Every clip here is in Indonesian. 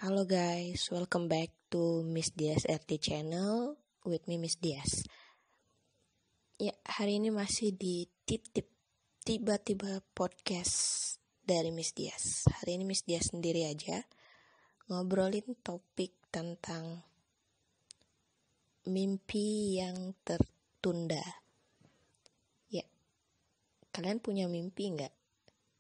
Halo guys, welcome back to Miss Dias RT channel with me Miss Dias. Ya, hari ini masih di tiba-tiba podcast dari Miss Dias. Hari ini Miss Dias sendiri aja ngobrolin topik tentang mimpi yang tertunda. Ya, kalian punya mimpi nggak?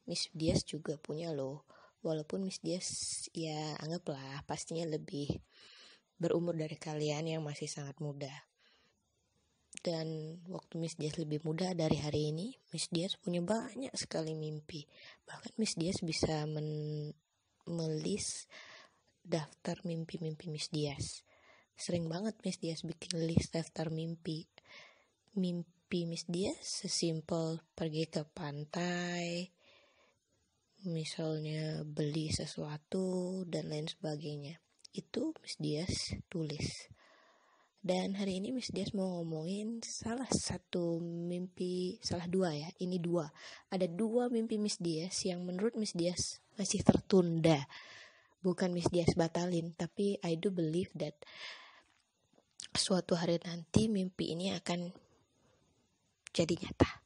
Miss Dias juga punya loh. Walaupun Miss Dias ya anggaplah pastinya lebih berumur dari kalian yang masih sangat muda. Dan waktu Miss Dias lebih muda dari hari ini, Miss Dias punya banyak sekali mimpi. Bahkan Miss Dias bisa melis daftar mimpi-mimpi Miss Dias. Sering banget Miss Dias bikin list daftar mimpi. Mimpi Miss Dias sesimpel pergi ke pantai, misalnya beli sesuatu dan lain sebagainya. Itu Miss Dias tulis. Dan hari ini Miss Dias mau ngomongin salah dua. Ada dua mimpi Miss Dias yang menurut Miss Dias masih tertunda. Bukan Miss Dias batalin, tapi I do believe that suatu hari nanti mimpi ini akan jadi nyata.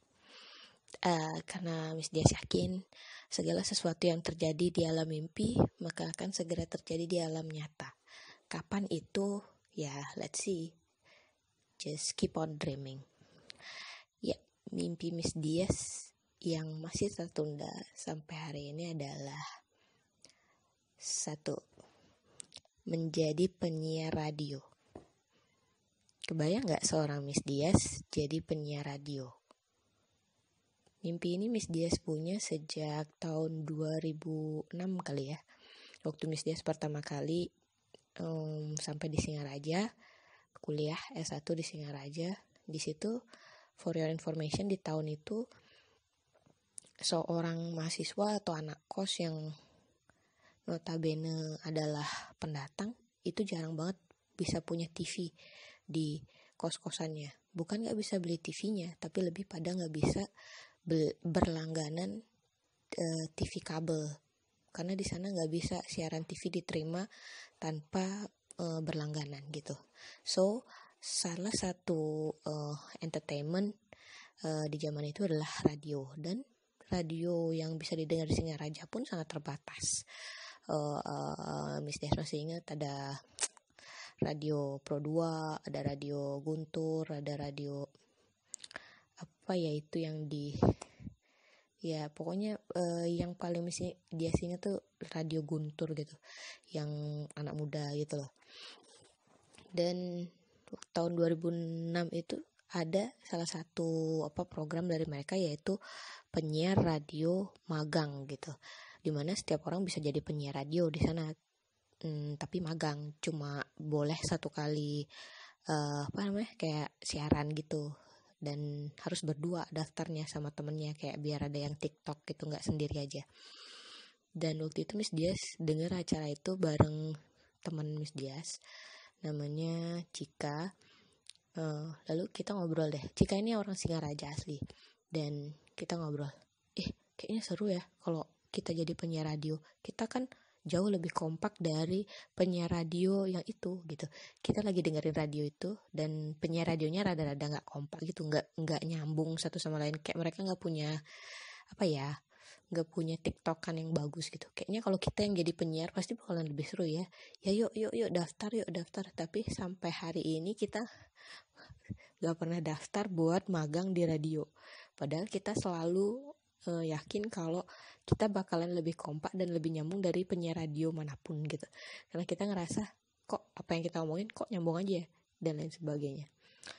Karena Miss Dias yakin segala sesuatu yang terjadi di alam mimpi maka akan segera terjadi di alam nyata. Kapan itu? Ya, let's see. Just keep on dreaming. Ya, mimpi Miss Dias yang masih tertunda sampai hari ini adalah 1. Menjadi penyiar radio. Kebayang gak seorang Miss Dias jadi penyiar radio? Mimpi ini Miss Dias punya sejak tahun 2006 kali ya. Waktu Miss Dias pertama kali sampai di Singaraja, kuliah S1 di Singaraja. Di situ, for your information, di tahun itu seorang mahasiswa atau anak kos yang notabene adalah pendatang itu jarang banget bisa punya TV di kos-kosannya. Bukan gak bisa beli TV-nya, tapi lebih pada gak bisa berlangganan TV kabel. Karena di sana nggak bisa siaran TV diterima tanpa berlangganan gitu. So salah satu entertainment di zaman itu adalah radio, dan radio yang bisa didengar di Singaraja pun sangat terbatas. Miss Dias masih ingat ada radio Pro 2, ada radio Guntur, ada radio apa ya itu yang di ya pokoknya yang paling mesti dia ingat tuh radio Guntur gitu, yang anak muda gitu loh. Dan tahun 2006 itu ada salah satu program dari mereka, yaitu penyiar radio magang gitu, dimana setiap orang bisa jadi penyiar radio di sana. Tapi magang, cuma boleh 1 kali kayak siaran gitu, dan harus berdua daftarnya sama temennya, kayak biar ada yang TikTok gitu, nggak sendiri aja. Dan waktu itu Miss Dias denger acara itu bareng teman Miss Dias namanya Cika. Lalu kita ngobrol deh. Cika ini orang Singaraja asli, dan kita ngobrol, kayaknya seru ya kalau kita jadi penyiar radio. Kita kan jauh lebih kompak dari penyiar radio yang itu gitu. Kita lagi dengerin radio itu, dan penyiar radionya rada-rada nggak kompak gitu, nggak nyambung satu sama lain. Kayak mereka nggak punya nggak punya tiktokan yang bagus gitu. Kayaknya kalau kita yang jadi penyiar pasti bakalan lebih seru ya. Ya yuk daftar. Tapi sampai hari ini kita nggak pernah daftar buat magang di radio. Padahal kita selalu yakin kalau kita bakalan lebih kompak dan lebih nyambung dari penyiar radio manapun gitu. Karena kita ngerasa kok apa yang kita omongin kok nyambung aja dan lain sebagainya.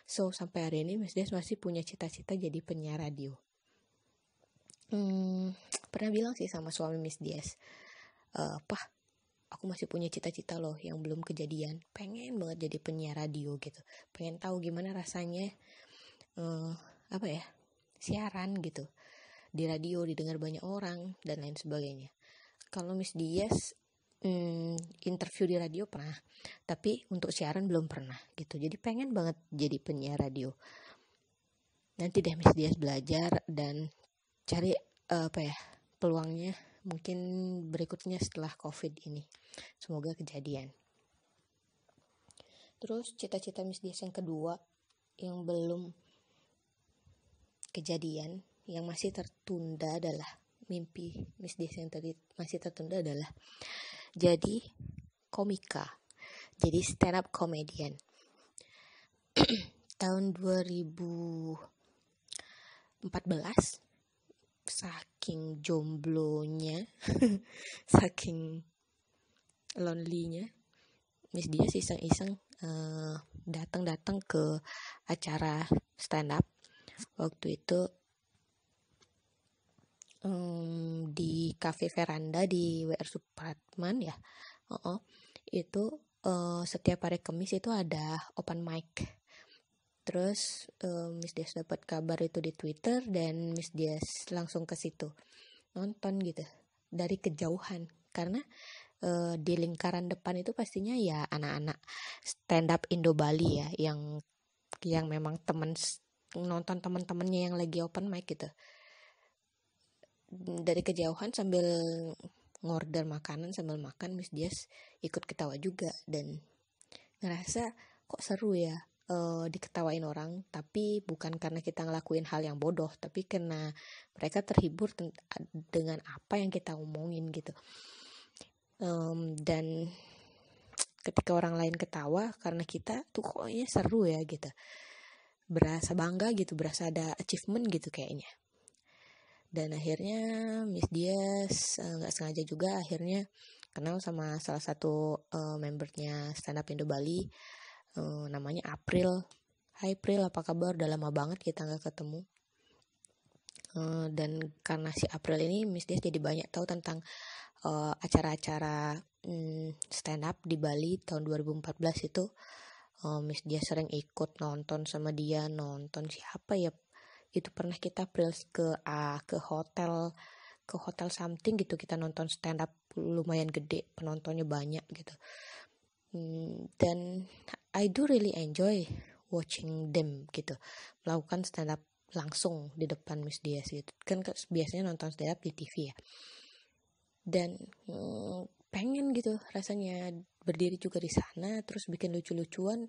So sampai hari ini Miss Dias masih punya cita-cita jadi penyiar radio. Pernah bilang sih sama suami Miss Dias, Pak, aku masih punya cita-cita loh yang belum kejadian. Pengen banget jadi penyiar radio gitu. Pengen tahu gimana rasanya siaran gitu di radio, didengar banyak orang dan lain sebagainya. Kalau Miss Dias interview di radio pernah, tapi untuk siaran belum pernah gitu. Jadi pengen banget jadi penyiar radio. Nanti deh Miss Dias belajar dan cari peluangnya mungkin berikutnya setelah COVID ini. Semoga kejadian. Terus cita-cita Miss Dias yang kedua yang belum kejadian, yang masih tertunda adalah mimpi Miss Dias yang tadi masih tertunda adalah jadi komika, jadi stand up comedian. Tahun 2014, saking jomblonya, saking lonely-nya, Miss Dias iseng-iseng datang ke acara stand up. Waktu itu di Cafe Veranda di WR Supratman ya. Itu setiap hari Kamis itu ada open mic. Terus Miss Dias dapat kabar itu di Twitter dan Miss Dias langsung ke situ nonton gitu dari kejauhan, karena di lingkaran depan itu pastinya ya anak-anak stand up Indo Bali ya, yang memang nonton teman-temannya yang lagi open mic gitu. Dari kejauhan sambil ngorder makanan, sambil makan, Miss Dias ikut ketawa juga dan ngerasa kok seru ya diketawain orang, tapi bukan karena kita ngelakuin hal yang bodoh, tapi karena mereka terhibur dengan apa yang kita omongin gitu. Dan ketika orang lain ketawa karena kita tuh koknya seru ya gitu, berasa bangga gitu, berasa ada achievement gitu kayaknya. Dan akhirnya Miss Dias nggak sengaja juga akhirnya kenal sama salah satu membernya Stand Up Indo Bali, namanya April. Hai April, apa kabar? Udah lama banget kita nggak ketemu. Dan karena si April ini, Miss Dias jadi banyak tahu tentang acara-acara stand up di Bali tahun 2014 itu. Miss Dias sering ikut nonton sama dia. Nonton siapa ya? Itu pernah kita April ke hotel something gitu, kita nonton stand up lumayan gede, penontonnya banyak gitu. Dan I do really enjoy watching them gitu, melakukan stand up langsung di depan Miss Dias gitu kan, biasanya nonton stand up di TV ya. Dan pengen gitu rasanya berdiri juga di sana terus bikin lucu-lucuan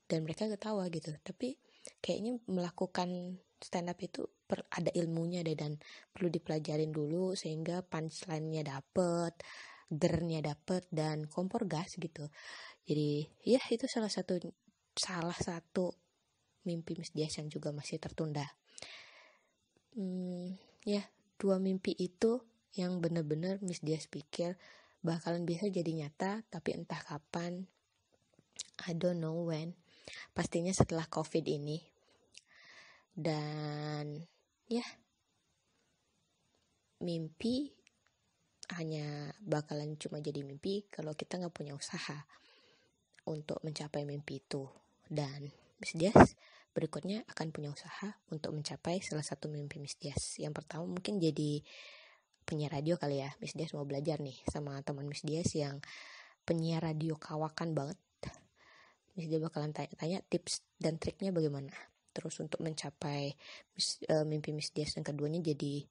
dan mereka ketawa gitu. Tapi kayaknya melakukan stand up itu ada ilmunya deh, dan perlu dipelajarin dulu sehingga punchline-nya dapet, gernya dapet, dan kompor gas gitu. Jadi ya itu salah satu mimpi Miss Dias yang juga masih tertunda. Ya, 2 mimpi itu yang benar-benar Miss Dias pikir bakalan bisa jadi nyata, tapi entah kapan, I don't know when. Pastinya setelah COVID ini. Dan ya, mimpi hanya bakalan cuma jadi mimpi kalau kita gak punya usaha untuk mencapai mimpi itu. Dan Miss Dias berikutnya akan punya usaha untuk mencapai salah satu mimpi Miss Dias. Yang pertama mungkin jadi penyiar radio kali ya. Miss Dias mau belajar nih sama teman Miss Dias yang penyiar radio kawakan banget. Miss Dias bakalan tanya tips dan triknya bagaimana. Terus untuk mencapai mimpi Miss Dias yang keduanya jadi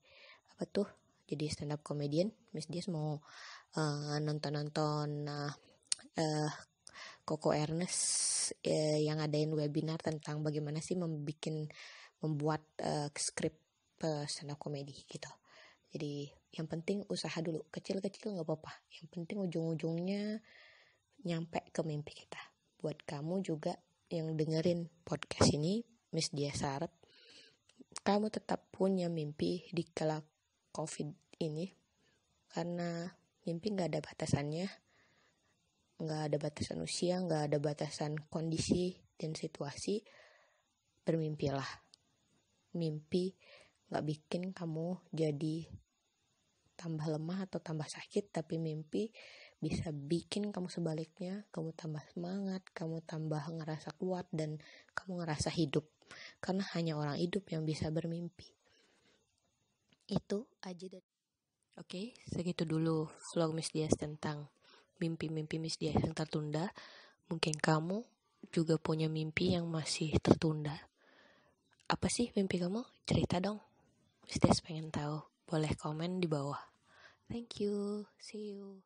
jadi stand up comedian. Miss Dias mau nonton Koko Ernest yang ngadain webinar tentang bagaimana sih membuat skrip stand up comedy gitu. Jadi yang penting usaha dulu, kecil-kecil gak apa-apa, yang penting ujung-ujungnya nyampe ke mimpi kita. Buat kamu juga yang dengerin podcast ini, Miss Dias harap kamu tetap punya mimpi di kala COVID ini, karena mimpi gak ada batasannya, gak ada batasan usia, gak ada batasan kondisi dan situasi. Bermimpilah. Mimpi gak bikin kamu jadi tambah lemah atau tambah sakit, tapi mimpi bisa bikin kamu sebaliknya, kamu tambah semangat, kamu tambah ngerasa kuat, dan kamu ngerasa hidup. Karena hanya orang hidup yang bisa bermimpi. Itu aja dari Oke, segitu dulu vlog Miss Dias tentang mimpi-mimpi Miss Dias yang tertunda. Mungkin kamu juga punya mimpi yang masih tertunda. Apa sih mimpi kamu? Cerita dong. Miss Dias pengen tahu. Boleh komen di bawah. Thank you. See you.